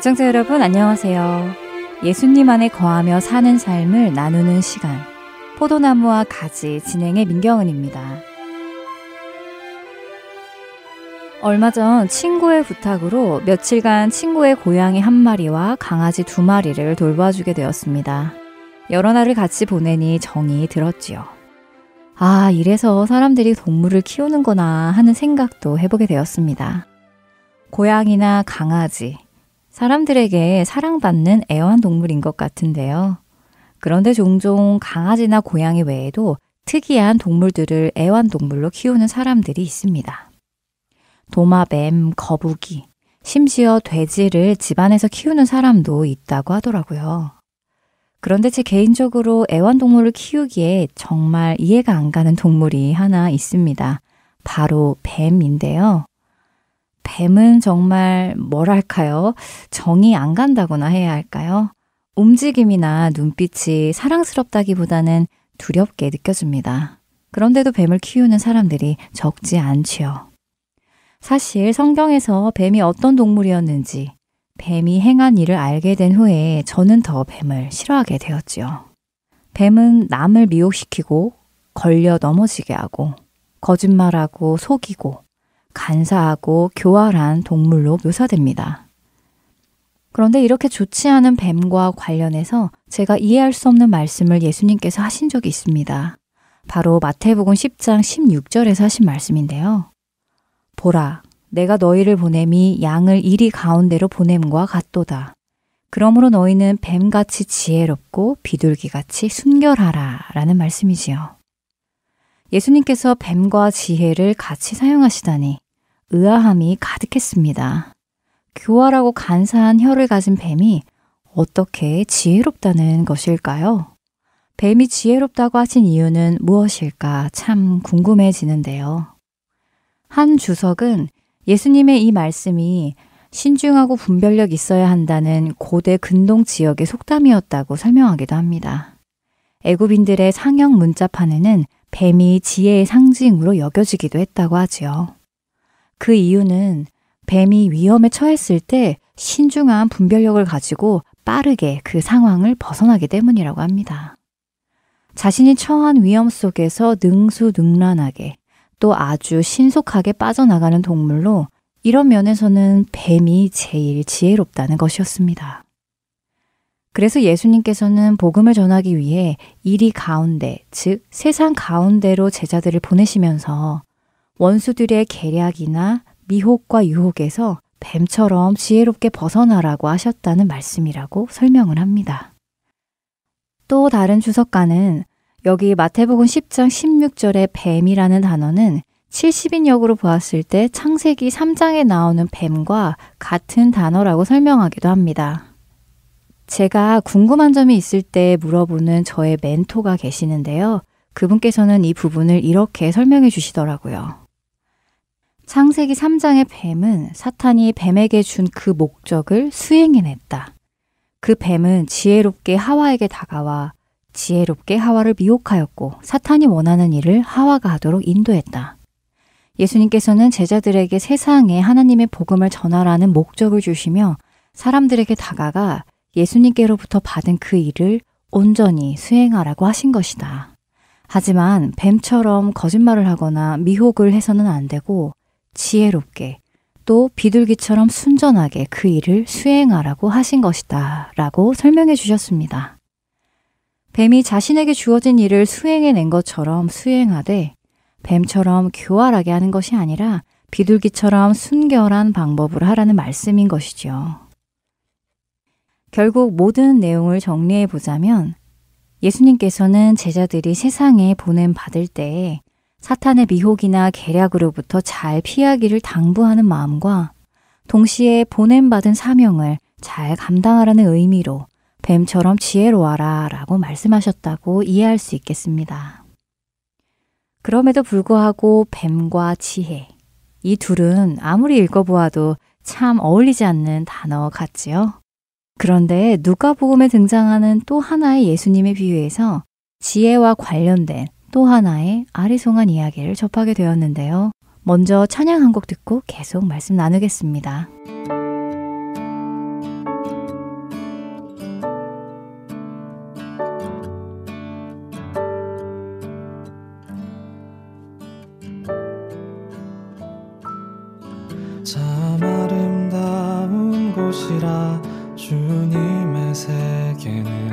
애청자 여러분 안녕하세요. 예수님 안에 거하며 사는 삶을 나누는 시간, 포도나무와 가지 진행의 민경은입니다. 얼마 전 친구의 부탁으로 며칠간 친구의 고양이 한 마리와 강아지 2마리를 돌봐주게 되었습니다. 여러 날을 같이 보내니 정이 들었지요. 아, 이래서 사람들이 동물을 키우는구나 하는 생각도 해보게 되었습니다. 고양이나 강아지, 사람들에게 사랑받는 애완동물인 것 같은데요. 그런데 종종 강아지나 고양이 외에도 특이한 동물들을 애완동물로 키우는 사람들이 있습니다. 도마뱀, 거북이, 심지어 돼지를 집안에서 키우는 사람도 있다고 하더라고요. 그런데 제 개인적으로 애완동물을 키우기에 정말 이해가 안 가는 동물이 하나 있습니다. 바로 뱀인데요. 뱀은 정말 뭐랄까요? 정이 안 간다거나 해야 할까요? 움직임이나 눈빛이 사랑스럽다기보다는 두렵게 느껴집니다. 그런데도 뱀을 키우는 사람들이 적지 않지요. 사실 성경에서 뱀이 어떤 동물이었는지, 뱀이 행한 일을 알게 된 후에 저는 더 뱀을 싫어하게 되었지요. 뱀은 남을 미혹시키고 걸려 넘어지게 하고 거짓말하고 속이고 간사하고 교활한 동물로 묘사됩니다. 그런데 이렇게 좋지 않은 뱀과 관련해서 제가 이해할 수 없는 말씀을 예수님께서 하신 적이 있습니다. 바로 마태복음 10장 16절에서 하신 말씀인데요. 보라, 내가 너희를 보냄이 양을 이리 가운데로 보냄과 같도다. 그러므로 너희는 뱀같이 지혜롭고 비둘기같이 순결하라 라는 말씀이지요. 예수님께서 뱀과 지혜를 같이 사용하시다니 의아함이 가득했습니다. 교활하고 간사한 혀를 가진 뱀이 어떻게 지혜롭다는 것일까요? 뱀이 지혜롭다고 하신 이유는 무엇일까 참 궁금해지는데요. 한 주석은 예수님의 이 말씀이 신중하고 분별력 있어야 한다는 고대 근동 지역의 속담이었다고 설명하기도 합니다. 애굽인들의 상형 문자판에는 뱀이 지혜의 상징으로 여겨지기도 했다고 하지요. 그 이유는 뱀이 위험에 처했을 때 신중한 분별력을 가지고 빠르게 그 상황을 벗어나기 때문이라고 합니다. 자신이 처한 위험 속에서 능수능란하게 또 아주 신속하게 빠져나가는 동물로 이런 면에서는 뱀이 제일 지혜롭다는 것이었습니다. 그래서 예수님께서는 복음을 전하기 위해 이리 가운데, 즉 세상 가운데로 제자들을 보내시면서 원수들의 계략이나 미혹과 유혹에서 뱀처럼 지혜롭게 벗어나라고 하셨다는 말씀이라고 설명을 합니다. 또 다른 주석가는 여기 마태복음 10장 16절의 뱀이라는 단어는 70인역으로 보았을 때 창세기 3장에 나오는 뱀과 같은 단어라고 설명하기도 합니다. 제가 궁금한 점이 있을 때 물어보는 저의 멘토가 계시는데요. 그분께서는 이 부분을 이렇게 설명해 주시더라고요. 창세기 3장의 뱀은 사탄이 뱀에게 준 그 목적을 수행해냈다. 그 뱀은 지혜롭게 하와에게 다가와 지혜롭게 하와를 미혹하였고 사탄이 원하는 일을 하와가 하도록 인도했다. 예수님께서는 제자들에게 세상에 하나님의 복음을 전하라는 목적을 주시며 사람들에게 다가가 예수님께로부터 받은 그 일을 온전히 수행하라고 하신 것이다. 하지만 뱀처럼 거짓말을 하거나 미혹을 해서는 안 되고 지혜롭게 또 비둘기처럼 순전하게 그 일을 수행하라고 하신 것이다 라고 설명해 주셨습니다. 뱀이 자신에게 주어진 일을 수행해낸 것처럼 수행하되 뱀처럼 교활하게 하는 것이 아니라 비둘기처럼 순결한 방법으로 하라는 말씀인 것이죠. 결국 모든 내용을 정리해 보자면 예수님께서는 제자들이 세상에 보냄받을 때에 사탄의 미혹이나 계략으로부터 잘 피하기를 당부하는 마음과 동시에 보냄받은 사명을 잘 감당하라는 의미로 뱀처럼 지혜로워라 라고 말씀하셨다고 이해할 수 있겠습니다. 그럼에도 불구하고 뱀과 지혜, 이 둘은 아무리 읽어보아도 참 어울리지 않는 단어 같지요? 그런데 누가복음에 등장하는 또 하나의 예수님의 비유에서 지혜와 관련된 또 하나의 아리송한 이야기를 접하게 되었는데요. 먼저 찬양 한 곡 듣고 계속 말씀 나누겠습니다. 것이라 주님의 세계는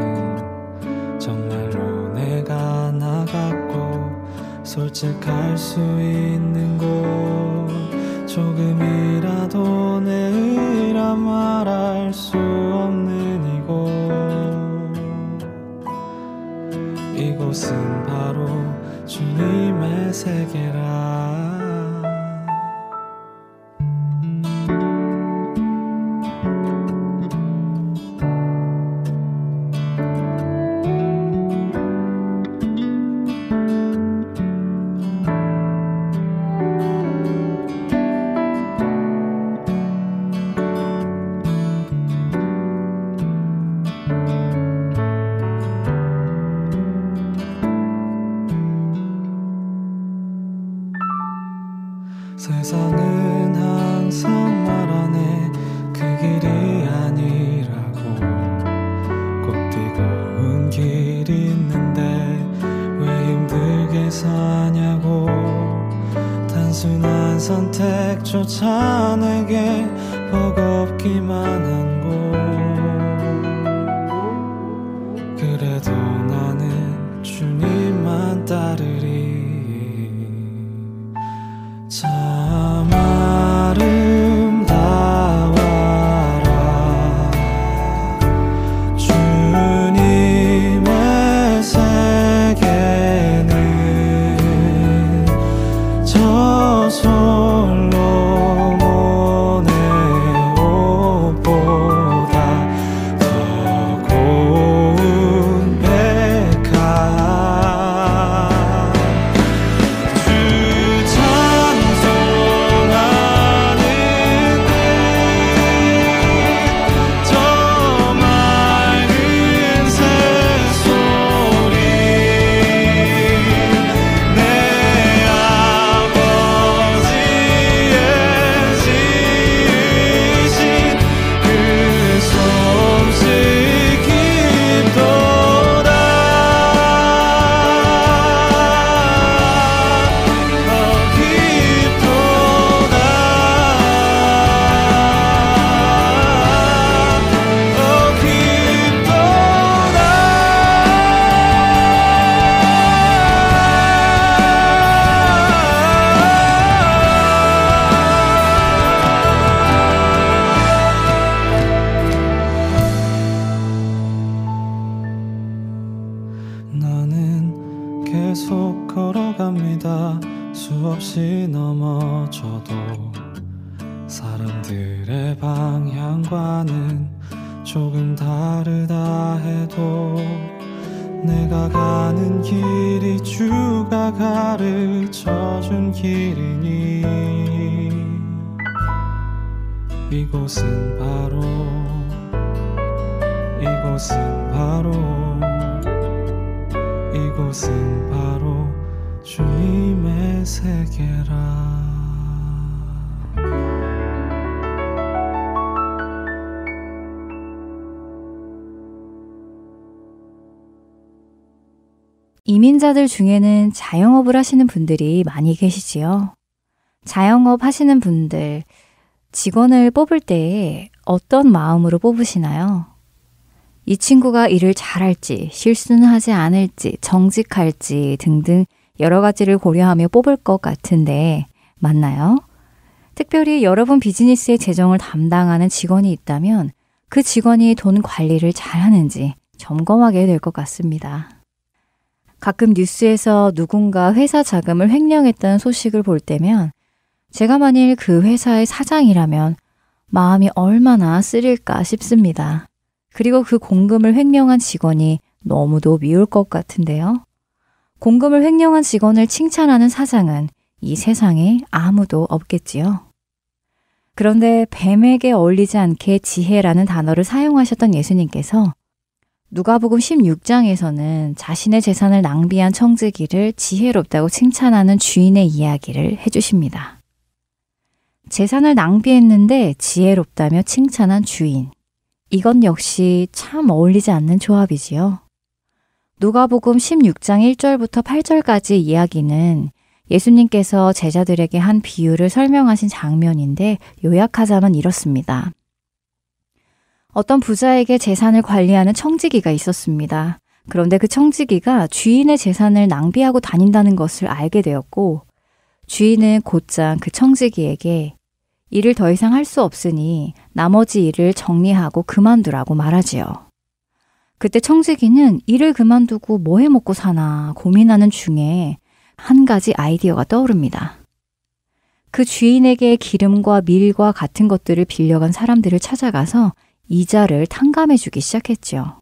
정말로 내가 나갔고 솔직할 수 있는 곳 조금이라도 내 의라 말할 수 없는 이곳은 바로 주님의 세계라. 세상은 항상 말하네 그 길이 아니라고 꼭 뜨거운 길이 있는데 왜 힘들게 사냐고 단순한 선택조차 내게 버겁기만 한 곳 그래도 나는 주님만 따르리. 참 아름다워라 주님의 세계는 저 솔로몬의 옷보다 더 고운 백화 나는 계속 걸어갑니다. 수없이 넘어져도 사람들의 방향과는 조금 다르다 해도 내가 가는 길이 주가 가르쳐준 길이니 이곳은 바로 주님의 세계라. 이민자들 중에는 자영업을 하시는 분들이 많이 계시지요. 자영업 하시는 분들, 직원을 뽑을 때 어떤 마음으로 뽑으시나요? 이 친구가 일을 잘할지, 실수는 하지 않을지, 정직할지 등등 여러 가지를 고려하며 뽑을 것 같은데 맞나요? 특별히 여러분 비즈니스의 재정을 담당하는 직원이 있다면 그 직원이 돈 관리를 잘하는지 점검하게 될 것 같습니다. 가끔 뉴스에서 누군가 회사 자금을 횡령했다는 소식을 볼 때면 제가 만일 그 회사의 사장이라면 마음이 얼마나 쓰릴까 싶습니다. 그리고 그 공금을 횡령한 직원이 너무도 미울 것 같은데요. 공금을 횡령한 직원을 칭찬하는 사장은 이 세상에 아무도 없겠지요. 그런데 뱀에게 어울리지 않게 지혜라는 단어를 사용하셨던 예수님께서 누가복음 16장에서는 자신의 재산을 낭비한 청지기를 지혜롭다고 칭찬하는 주인의 이야기를 해주십니다. 재산을 낭비했는데 지혜롭다며 칭찬한 주인. 이건 역시 참 어울리지 않는 조합이지요. 누가복음 16장 1절부터 8절까지 이야기는 예수님께서 제자들에게 한 비유를 설명하신 장면인데 요약하자면 이렇습니다. 어떤 부자에게 재산을 관리하는 청지기가 있었습니다. 그런데 그 청지기가 주인의 재산을 낭비하고 다닌다는 것을 알게 되었고, 주인은 곧장 그 청지기에게 일을 더 이상 할 수 없으니 나머지 일을 정리하고 그만두라고 말하지요. 그때 청지기는 일을 그만두고 뭐 해 먹고 사나 고민하는 중에 한 가지 아이디어가 떠오릅니다. 그 주인에게 기름과 밀과 같은 것들을 빌려간 사람들을 찾아가서 이자를 탕감해주기 시작했죠.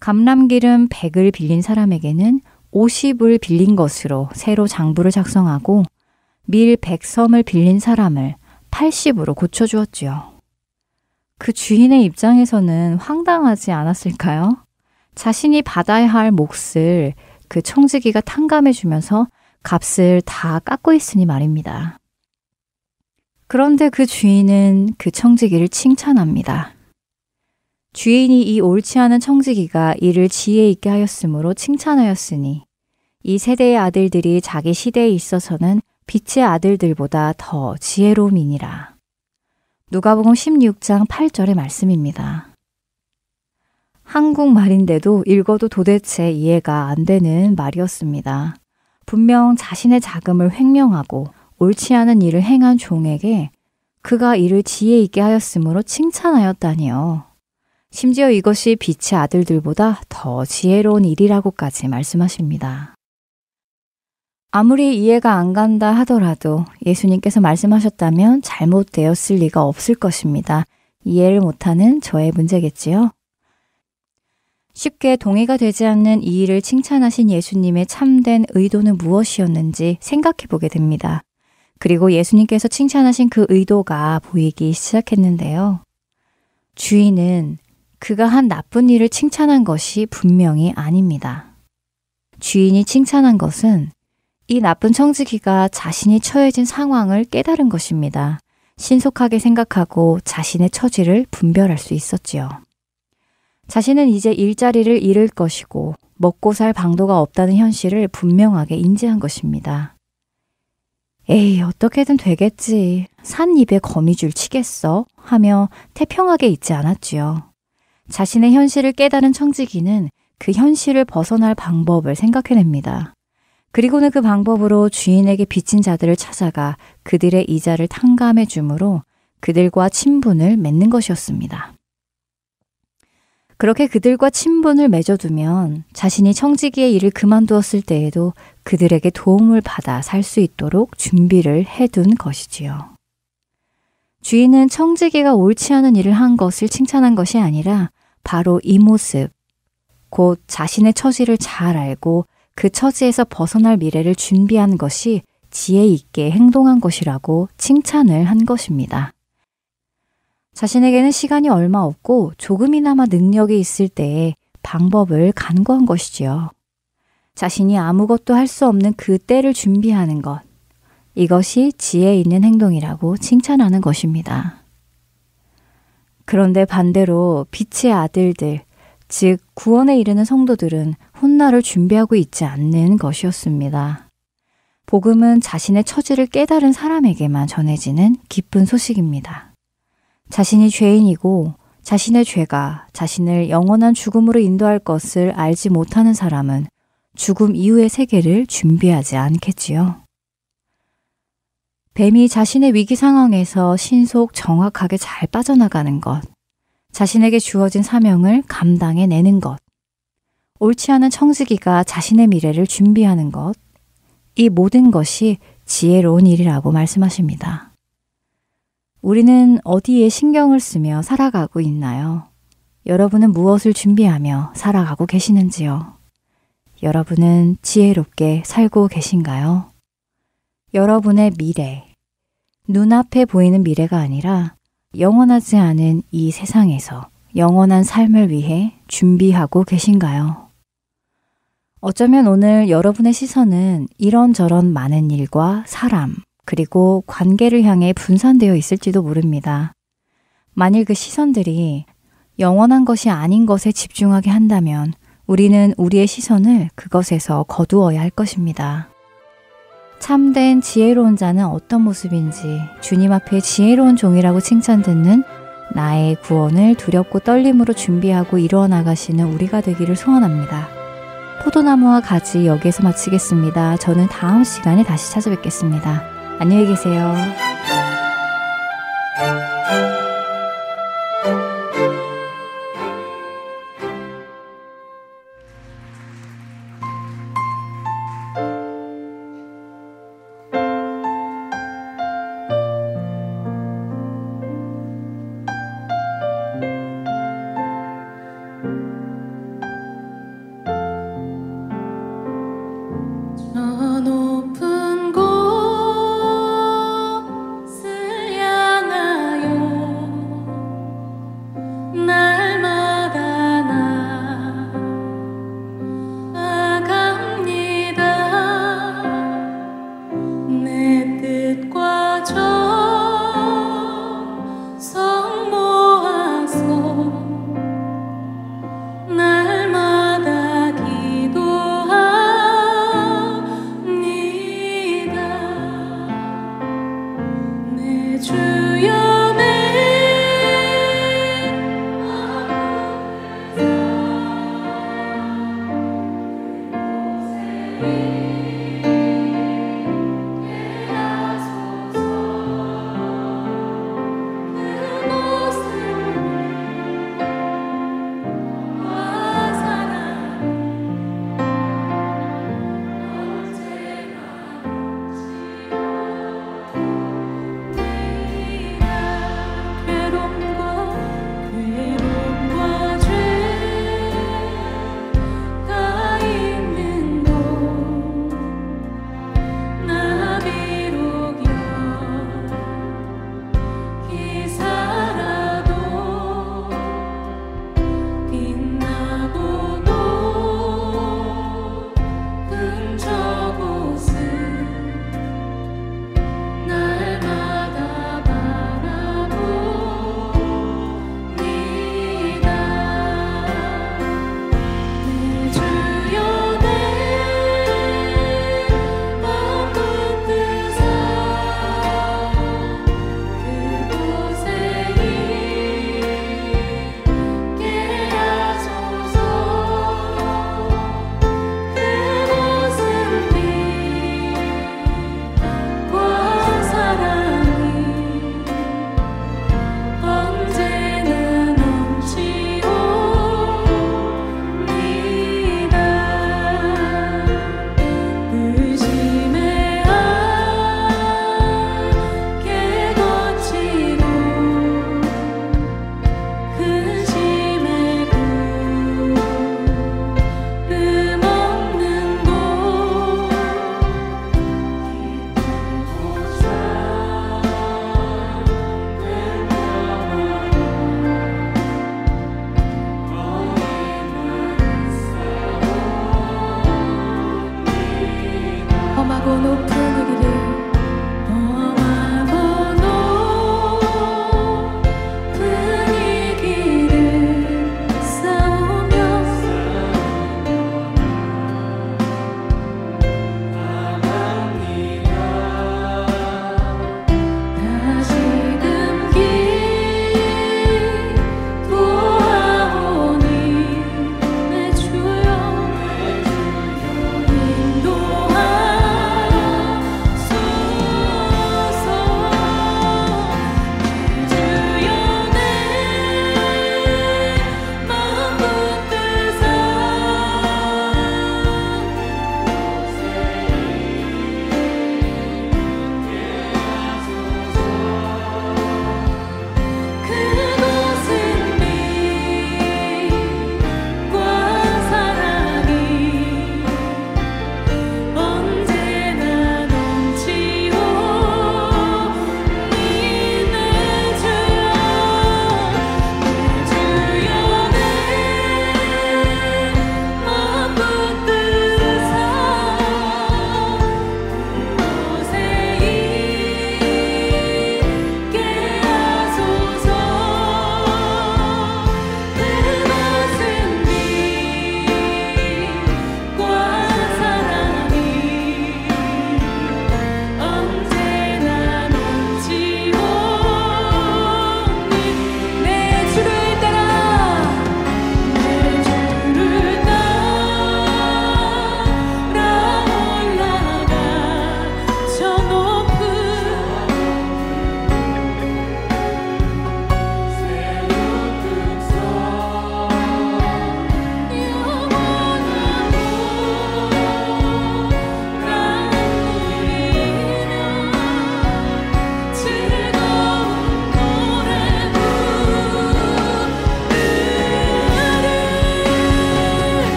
감람기름 100을 빌린 사람에게는 50을 빌린 것으로 새로 장부를 작성하고 밀 100섬을 빌린 사람을 80으로 고쳐주었지요. 그 주인의 입장에서는 황당하지 않았을까요? 자신이 받아야 할 몫을 그 청지기가 탕감해주면서 값을 다 깎고 있으니 말입니다. 그런데 그 주인은 그 청지기를 칭찬합니다. 주인이 이 옳지 않은 청지기가 이를 지혜 있게 하였으므로 칭찬하였으니 이 세대의 아들들이 자기 시대에 있어서는 빛의 아들들보다 더 지혜로움이니라. 누가복음 16장 8절의 말씀입니다. 한국말인데도 읽어도 도대체 이해가 안 되는 말이었습니다. 분명 자신의 자금을 횡령하고 옳지 않은 일을 행한 종에게 그가 이를 지혜 있게 하였으므로 칭찬하였다니요. 심지어 이것이 빛의 아들들보다 더 지혜로운 일이라고까지 말씀하십니다. 아무리 이해가 안 간다 하더라도 예수님께서 말씀하셨다면 잘못되었을 리가 없을 것입니다. 이해를 못하는 저의 문제겠지요. 쉽게 동의가 되지 않는 이 일을 칭찬하신 예수님의 참된 의도는 무엇이었는지 생각해 보게 됩니다. 그리고 예수님께서 칭찬하신 그 의도가 보이기 시작했는데요. 주인은 그가 한 나쁜 일을 칭찬한 것이 분명히 아닙니다. 주인이 칭찬한 것은 이 나쁜 청지기가 자신이 처해진 상황을 깨달은 것입니다. 신속하게 생각하고 자신의 처지를 분별할 수 있었지요. 자신은 이제 일자리를 잃을 것이고 먹고 살 방도가 없다는 현실을 분명하게 인지한 것입니다. 에이, 어떻게든 되겠지. 산 입에 거미줄 치겠어? 하며 태평하게 있지 않았지요. 자신의 현실을 깨달은 청지기는 그 현실을 벗어날 방법을 생각해냅니다. 그리고는 그 방법으로 주인에게 빚진 자들을 찾아가 그들의 이자를 탕감해 주므로 그들과 친분을 맺는 것이었습니다. 그렇게 그들과 친분을 맺어두면 자신이 청지기의 일을 그만두었을 때에도 그들에게 도움을 받아 살 수 있도록 준비를 해둔 것이지요. 주인은 청지기가 옳지 않은 일을 한 것을 칭찬한 것이 아니라 바로 이 모습, 곧 자신의 처지를 잘 알고 그 처지에서 벗어날 미래를 준비한 것이 지혜 있게 행동한 것이라고 칭찬을 한 것입니다. 자신에게는 시간이 얼마 없고 조금이나마 능력이 있을 때에 방법을 간구한 것이지요. 자신이 아무것도 할 수 없는 그 때를 준비하는 것, 이것이 지혜 있는 행동이라고 칭찬하는 것입니다. 그런데 반대로 빛의 아들들, 즉 구원에 이르는 성도들은 훗날을 준비하고 있지 않는 것이었습니다. 복음은 자신의 처지를 깨달은 사람에게만 전해지는 기쁜 소식입니다. 자신이 죄인이고 자신의 죄가 자신을 영원한 죽음으로 인도할 것을 알지 못하는 사람은 죽음 이후의 세계를 준비하지 않겠지요. 뱀이 자신의 위기 상황에서 신속 정확하게 잘 빠져나가는 것, 자신에게 주어진 사명을 감당해내는 것, 옳지 않은 청지기가 자신의 미래를 준비하는 것, 이 모든 것이 지혜로운 일이라고 말씀하십니다. 우리는 어디에 신경을 쓰며 살아가고 있나요? 여러분은 무엇을 준비하며 살아가고 계시는지요? 여러분은 지혜롭게 살고 계신가요? 여러분의 미래, 눈앞에 보이는 미래가 아니라 영원하지 않은 이 세상에서 영원한 삶을 위해 준비하고 계신가요? 어쩌면 오늘 여러분의 시선은 이런저런 많은 일과 사람, 그리고 관계를 향해 분산되어 있을지도 모릅니다. 만일 그 시선들이 영원한 것이 아닌 것에 집중하게 한다면 우리는 우리의 시선을 그것에서 거두어야 할 것입니다. 참된 지혜로운 자는 어떤 모습인지 주님 앞에 지혜로운 종이라고 칭찬 듣는 나의 구원을 두렵고 떨림으로 준비하고 이루어나가시는 우리가 되기를 소원합니다. 포도나무와 가지 여기에서 마치겠습니다. 저는 다음 시간에 다시 찾아뵙겠습니다. 안녕히 계세요. 주여